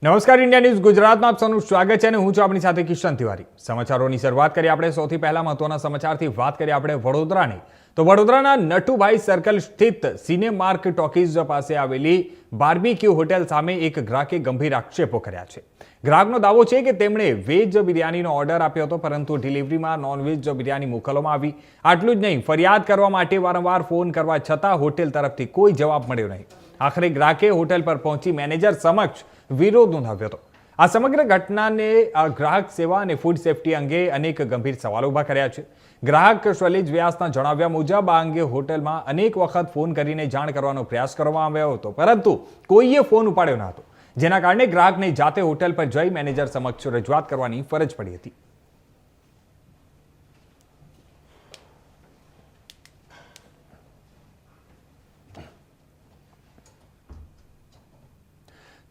નમસ્કાર, India news ગુજરાતમાં આપ સૌનું સ્વાગત છે અને હું છું આપણી સાથે કિશન તિવારી। સમાચારોની શરૂઆત કરીએ આપણે સૌથી પહેલા મહત્વના સમાચારથી વાત કરીએ આપણે વડોદરાની। તો વડોદરાના નટુભાઈ સર્કલ સ્થિત સિનેમાર્ક ટોકીઝ પાસે આવેલી બાર્બીક્યુ હોટેલ સામે એક ગ્રાહકે ગંભીર આક્ષેપો કર્યા છે। ગ્રાહકનો દાવો છે કે તેમણે વેજ બિરયાનીનો ઓર્ડર આપ્યો હતો, પરંતુ ડિલિવરીમાં નોનવેજ બિરયાની મોકલવામાં આવી। આટલું જ નહીં, ફરિયાદ કરવા માટે વારંવાર ફોન કરવા છતાં હોટેલ તરફથી કોઈ જવાબ મળ્યો નહીં। આખરે ગ્રાહકે હોટેલ પર પહોંચી મેનેજર સમક્ષ વિરોધ નોંધાવ્યો હતો। આ સમગ્ર ઘટનાને ગ્રાહક સેવા અને ફૂડ સેફ્ટી અંગે અનેક ગંભીર સવાલો ઉભા કર્યા છે। ગ્રાહક શૈલેજ વ્યાસના જણાવ્યા મુજબ આ અંગે હોટલમાં અનેક વખત ફોન કરીને જાણ કરવાનો પ્રયાસ કરવામાં આવ્યો હતો, પરંતુ કોઈએ ફોન ઉપાડ્યો ન હતો, જેના કારણે ગ્રાહકને જાતે હોટેલ પર જઈ મેનેજર સમક્ષ રજૂઆત કરવાની ફરજ પડી હતી।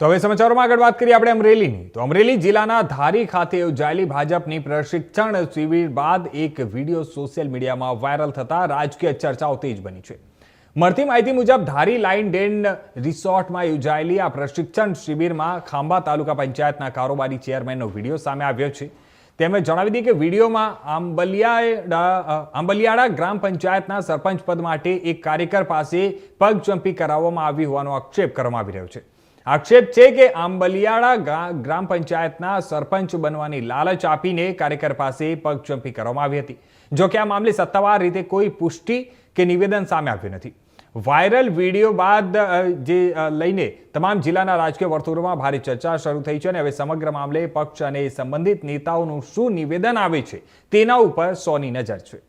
તો હવે સમાચારોમાં આગળ વાત કરીએ આપણે અમરેલીની। તો અમરેલી જિલ્લાના ધારી ખાતે યોજાયેલી ભાજપની પ્રશિક્ષણ શિબિર બાદ એક વિડીયો સોશિયલ મીડિયામાં વાયરલ થતા રાજકીય ચર્ચાઓ તેજ બની છે। મળતી માહિતી મુજબ ધારી લાઇન ડેન રિસોર્ટમાં યોજાયેલી આ પ્રશિક્ષણ શિબિરમાં ખાંભા તાલુકા પંચાયતના કારોબારી ચેરમેનનો વિડીયો સામે આવ્યો છે। તેમણે જણાવી દીધું કે વિડીયોમાં આંબલિયાળા ગ્રામ પંચાયતના સરપંચ પદ માટે એક કાર્યકર પાસે પગચંપી કરાવવામાં આવી હોવાનો આક્ષેપ કરવામાં આવી રહ્યો છે। આક્ષેપ છે કે આંબલિયાળા ગ્રામ પંચાયતના સરપંચ બનવાની લાલચ આપીને કાર્યકર પાસે પગચંપી કરવામાં આવી હતી। જો કે આ મામલે સત્તાવાર રીતે કોઈ પુષ્ટિ કે નિવેદન સામે આવ્યું નથી। વાયરલ વિડીયો બાદ લઈને તમામ જિલ્લાના રાજકીય વર્તુળોમાં ભારે ચર્ચા શરૂ થઈ છે અને હવે સમગ્ર મામલે પક્ષ અને સંબંધિત નેતાઓનું શું નિવેદન આવે છે તેના ઉપર સૌની નજર છે।